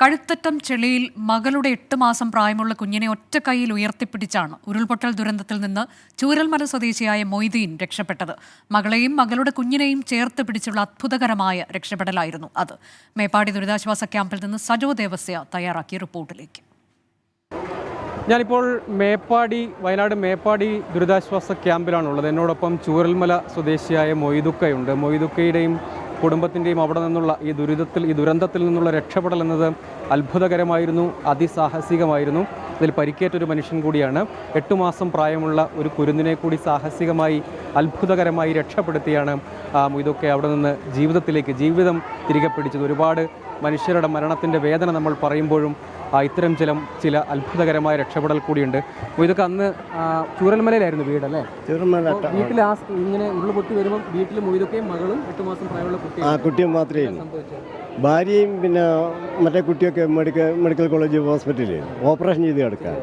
കഴുത്തറ്റം ചെളിയിൽ മകളുടെ 8 മാസം പ്രായമുള്ള കുഞ്ഞിനെ ഒറ്റക്കൈയിൽ ഉയർത്തിപ്പിടിച്ചാണ് ഉരുൾപൊട്ടൽ ദുരന്തത്തിൽ നിന്ന് ചൂരൽമല സ്വദേശിയായ മൊയ്തീൻ രക്ഷപ്പെട്ടത്. മകളെയും മകളുടെ കുഞ്ഞിനെയും ചേർത്ത് പിടിച്ചുള്ള അത്ഭുതകരമായ രക്ഷപ്പെടലായിരുന്നു അത്. മേപ്പാടി ദുരിതാശ്വാസ ക്യാമ്പിൽ നിന്ന് സജോ ദേവസ്യ തയ്യാറാക്കിയ റിപ്പോർട്ടിലേക്ക്. ഞാനിപ്പോൾ വയനാട് മേപ്പാടി ദുരിതാശ്വാസ ക്യാമ്പിലാണുള്ളത്. എന്നോടൊപ്പം ചൂരൽമല സ്വദേശിയായ മൊയ്തുക്കയുണ്ട്. മൊയ്തുക്കയുടെയും കുടുംബത്തിൻ്റെയും അവിടെ നിന്നുള്ള ഈ ദുരന്തത്തിൽ നിന്നുള്ള രക്ഷപ്പെടൽ എന്നത് അത്ഭുതകരമായിരുന്നു, അതിസാഹസികമായിരുന്നു. ഇതിൽ പരിക്കേറ്റൊരു മനുഷ്യൻ കൂടിയാണ്. 8 മാസം പ്രായമുള്ള ഒരു കുരുന്നിനെ കൂടി സാഹസികമായി അത്ഭുതകരമായി രക്ഷപ്പെടുത്തിയാണ് മൊയ്തുക്ക അവിടെ നിന്ന് ജീവിതം തിരികെ പിടിച്ചത്. ഒരുപാട് മനുഷ്യരുടെ മരണത്തിൻ്റെ വേദന നമ്മൾ പറയുമ്പോഴും ഇത്തരം ചില അത്ഭുതകരമായ രക്ഷപ്പെടൽ കൂടിയുണ്ട്. ഇതൊക്കെ അന്ന് ചൂരൽമലയിലായിരുന്നു വീടല്ലേ? വീട്ടിൽ ഇങ്ങനെ ഉരുൾപൊട്ടി വരുമ്പോൾ വീട്ടിൽ മൊയ്തുക്കയും മകളും 8 മാസം പ്രായമുള്ള കുട്ടിയും മാത്രമേ ഭാര്യയും പിന്നെ മറ്റേ കുട്ടിയൊക്കെ മെഡിക്കൽ കോളേജ് ഹോസ്പിറ്റലിൽ ഓപ്പറേഷൻ ചെയ്ത് കിടക്കാൻ.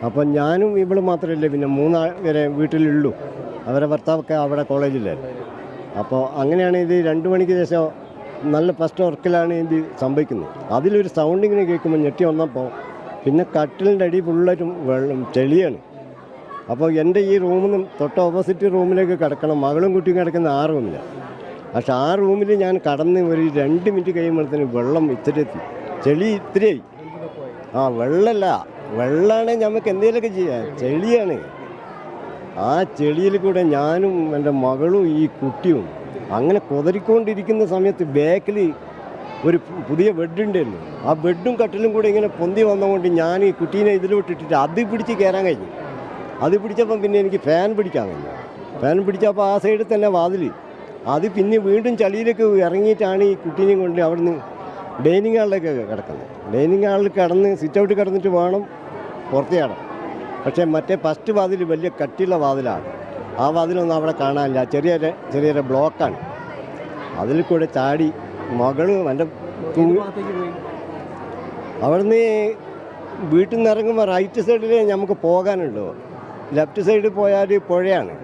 അപ്പം ഞാനും ഇവള് മാത്രമല്ലേ, പിന്നെ 3 പേരെ വീട്ടിലുള്ളൂ. അവരെ ഭർത്താവൊക്കെ അവിടെ കോളേജിലായിരുന്നു. അപ്പോൾ അങ്ങനെയാണ് ഇത് 2 മണിക്ക് ശേഷം നല്ല ഫസ്റ്റ് വർക്കിലാണ് ഇത് സംഭവിക്കുന്നത്. അതിലൊരു സൗണ്ട് ഇങ്ങനെ കേൾക്കുമ്പോൾ ഞെട്ടി വന്നപ്പോൾ പിന്നെ കട്ടിലിൻ്റെ അടി ഫുള്ളായിട്ടും വെള്ളം ചെളിയാണ്. അപ്പോൾ എൻ്റെ ഈ റൂമിൽ നിന്ന് തൊട്ട് ഓപ്പോസിറ്റ് റൂമിലേക്ക് കിടക്കണം. മകളും കുട്ടിയും കിടക്കുന്ന ആ റൂമിലാണ്. പക്ഷെ ആ റൂമിൽ ഞാൻ കടന്ന് ഒരു 2 മിനിറ്റ് കഴിയുമ്പോഴത്തേന് വെള്ളം ഇത്തിരി എത്തി, ചെളി ഇത്തിരിയായി. വെള്ളമാണെങ്കിൽ നമുക്ക് എന്തെങ്കിലുമൊക്കെ ചെയ്യാം, ചെളിയാണ്. ആ ചെളിയിൽ കൂടെ ഞാനും എൻ്റെ മകളും ഈ കുട്ടിയും അങ്ങനെ കുതറിക്കൊണ്ടിരിക്കുന്ന സമയത്ത് ബാക്കിൽ ഒരു പുതിയ ബെഡുണ്ടായിരുന്നു. ആ ബെഡും കട്ടിലും കൂടെ ഇങ്ങനെ പൊന്തി വന്നതുകൊണ്ട് ഞാൻ ഈ കുട്ടീനെ ഇതിലോട്ടിട്ടിട്ട് അത് പിടിച്ച് കയറാൻ കഴിഞ്ഞു. അത് പിടിച്ചപ്പം പിന്നെ എനിക്ക് ഫാൻ പിടിക്കാൻ കഴിഞ്ഞു. ഫാൻ പിടിച്ചപ്പോൾ ആ സൈഡിൽ തന്നെ വാതിൽ, അത് പിന്നെ വീണ്ടും ചളിയിലേക്ക് ഇറങ്ങിയിട്ടാണ് ഈ കുട്ടീനെയും കൊണ്ട് അവിടുന്ന് ഡൈനിങ് ഹാളിലേക്ക് കിടക്കുന്നത്. ഡൈനിങ് ഹാളിൽ കിടന്ന് സിറ്റ് ഔട്ട് കിടന്നിട്ട് വേണം പുറത്ത് ചാടാൻ. പക്ഷേ മറ്റേ ഫസ്റ്റ് വാതിൽ വലിയ കട്ടിയുള്ള വാതിലാണ്. ആ വാതിലൊന്നും അവിടെ കാണാനില്ല, ചെറിയ ബ്ലോക്കാണ്. അതിൽ കൂടെ ചാടി മകളും എൻ്റെ അവിടുന്ന് വീട്ടിൽ നിന്ന് ഇറങ്ങുമ്പോൾ റൈറ്റ് സൈഡിൽ നമുക്ക് പോകാനുള്ളൂ. ലെഫ്റ്റ് സൈഡിൽ പോയാൽ പുഴയാണ്,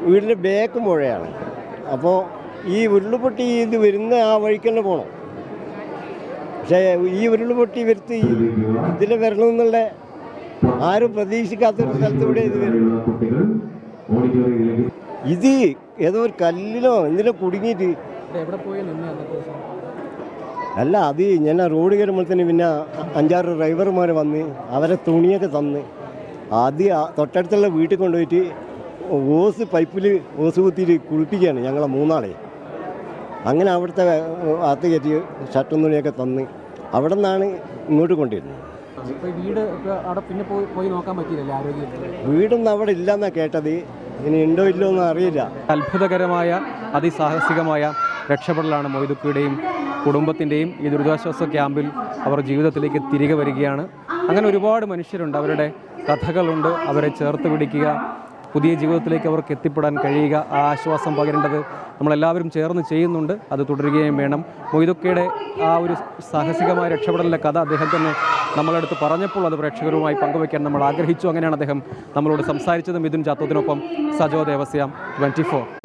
വീടിൻ്റെ ബാക്കും പുഴയാണ്. അപ്പോൾ ഈ ഉരുൾപൊട്ടി ഇത് വരുന്ന ആ വഴിക്ക് തന്നെ പോകണം. പക്ഷേ ഈ ഉരുൾപൊട്ടി വരുത്തി ഇതിൽ വരണമെന്നുള്ള ആരും പ്രതീക്ഷിക്കാത്തൊരു സ്ഥലത്തൂടെ ഇത് വരും. ഇത് ഏതോ ഒരു കല്ലിലോ എന്തിലോ കുടുങ്ങിയിട്ട് അല്ല, അത് ഞാൻ റോഡ് കയറുമ്പോഴത്തേന് പിന്നെ 5-6 ഡ്രൈവർമാർ വന്ന് അവരെ തുണിയൊക്കെ തന്ന് അത് തൊട്ടടുത്തുള്ള വീട്ടിൽ കൊണ്ടുപോയിട്ട് പൈപ്പിൽ ഓസ് കുത്തിയിട്ട് കുളിപ്പിക്കുകയാണ് ഞങ്ങളെ 3 ആളെ. അങ്ങനെ അവിടുത്തെ അകത്ത് കയറ്റി ഷർട്ടും തുണിയൊക്കെ തന്ന് അവിടെ നിന്നാണ് ഇങ്ങോട്ട് കൊണ്ടുവരുന്നത്. വീടൊന്നും അവിടെ ഇല്ലെന്നാണ് കേട്ടത്, ഇനി ഉണ്ടോ ഇല്ലോ എന്ന് അറിയില്ല. അത്ഭുതകരമായ അതിസാഹസികമായ രക്ഷപ്പെടലാണ് മൊയ്തുക്കയുടെയും കുടുംബത്തിൻ്റെയും. ഈ ദുരിതാശ്വാസ ക്യാമ്പിൽ അവർ ജീവിതത്തിലേക്ക് തിരികെ വരികയാണ്. അങ്ങനെ ഒരുപാട് മനുഷ്യരുണ്ട്, അവരുടെ കഥകളുണ്ട്. അവരെ ചേർത്ത് പിടിക്കുക, പുതിയ ജീവിതത്തിലേക്ക് അവർക്ക് എത്തിപ്പെടാൻ കഴിയുക, ആ ആശ്വാസം പകരേണ്ടത് നമ്മളെല്ലാവരും ചേർന്ന് ചെയ്യുന്നുണ്ട്. അത് തുടരുകയും വേണം. മൊയ്തുക്കയുടെ ആ ഒരു സാഹസികമായ രക്ഷപ്പെടലിൻ്റെ കഥ അദ്ദേഹം തന്നെ നമ്മളടുത്ത് പറഞ്ഞപ്പോൾ അത് പ്രേക്ഷകരുമായി പങ്കുവയ്ക്കാൻ നമ്മൾ ആഗ്രഹിച്ചു. അങ്ങനെയാണ് അദ്ദേഹം നമ്മളോട് സംസാരിച്ചത്. മിഥുൻ ചാത്തോത്തിനൊപ്പം സജോ ദേവസ്യ, 24.